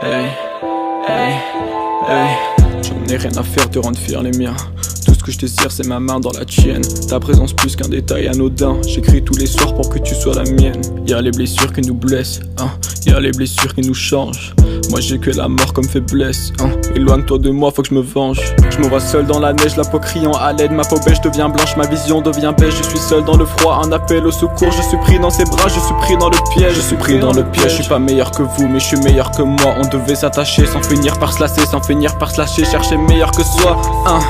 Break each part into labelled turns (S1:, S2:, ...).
S1: Hey, hey, hey. J'en ai rien à faire de rendre fier les miens. Tout ce que je désire c'est ma main dans la tienne. Ta présence plus qu'un détail anodin. J'écris tous les soirs pour que tu sois la mienne. Y'a les blessures qui nous blessent, hein. Y'a les blessures qui nous changent. Moi j'ai que la mort comme faiblesse, hein. Éloigne-toi de moi, faut que je me venge. Je me vois seul dans la neige, la peau criant à l'aide. Ma peau beige devient blanche, ma vision devient beige. Je suis seul dans le froid, un appel au secours. Je suis pris dans ses bras, je suis pris dans le piège. Je suis pris dans le piège, je suis pas meilleur que vous, mais je suis meilleur que moi. On devait s'attacher sans finir par se lasser, sans finir par se lâcher. Chercher meilleur que soi, hein.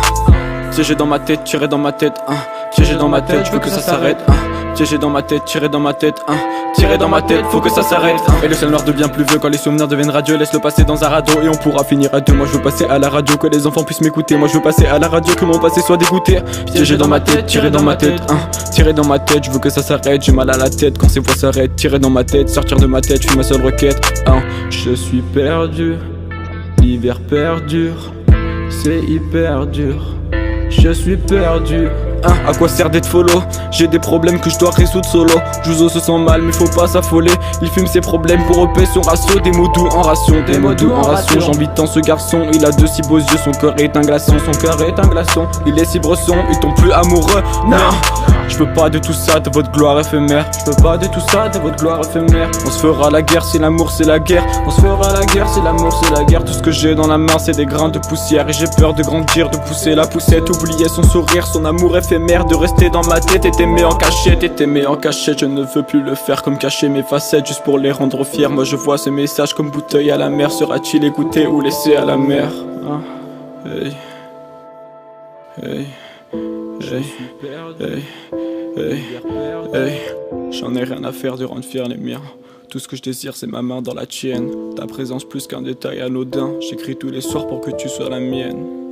S1: Piégé dans ma tête, tiré dans ma tête, hein. Piégé dans ma tête, je veux que ça s'arrête, hein. Piégé dans ma tête, tiré dans ma tête, hein. Tiré dans ma tête, faut que ça s'arrête, hein. Et le ciel noir devient pluvieux quand les souvenirs deviennent radieux. Laisse-le passer dans un radeau et on pourra finir à deux. Moi je veux passer à la radio, que les enfants puissent m'écouter. Moi je veux passer à la radio, que mon passé soit dégoûté. Piégé dans ma tête, tiré dans ma tête, hein. Tiré dans ma tête, je veux que ça s'arrête. J'ai mal à la tête quand ces voix s'arrêtent. Tiré dans ma tête, sortir de ma tête, je suis ma seule requête, hein. Je suis perdu, l'hiver perdure, c'est hyper dur. Je suis perdu, hein. À quoi sert d'être follow? J'ai des problèmes que je dois résoudre solo. Jouzo se sent mal mais faut pas s'affoler. Il fume ses problèmes pour repayer son ratio. Des mots doux en ration, des mots doux en ration. J'envie tant ce garçon, il a de si beaux yeux. Son cœur est un glaçon, son cœur est un glaçon. Il est si bresson, il tombe plus amoureux, non. Je veux pas de tout ça, de votre gloire éphémère. Je veux pas de tout ça, de votre gloire éphémère. On se fera la guerre si l'amour c'est la guerre. On se fera la guerre si l'amour c'est la guerre. Tout ce que j'ai dans la main c'est des grains de poussière. Et j'ai peur de grandir, de pousser la poussette. Oublier son sourire, son amour éphémère. De rester dans ma tête et t'aimer en cachette. Et t'aimer en cachette, je ne veux plus le faire. Comme cacher mes facettes juste pour les rendre fiers. Moi je vois ces messages comme bouteille à la mer. Sera-t-il écouté ou laissé à la mer, hein? Hey, hey, hey, hey, hey, hey. J'en ai rien à faire de rendre fier les miens. Tout ce que je désire c'est ma main dans la tienne. Ta présence plus qu'un détail anodin. J'écris tous les soirs pour que tu sois la mienne.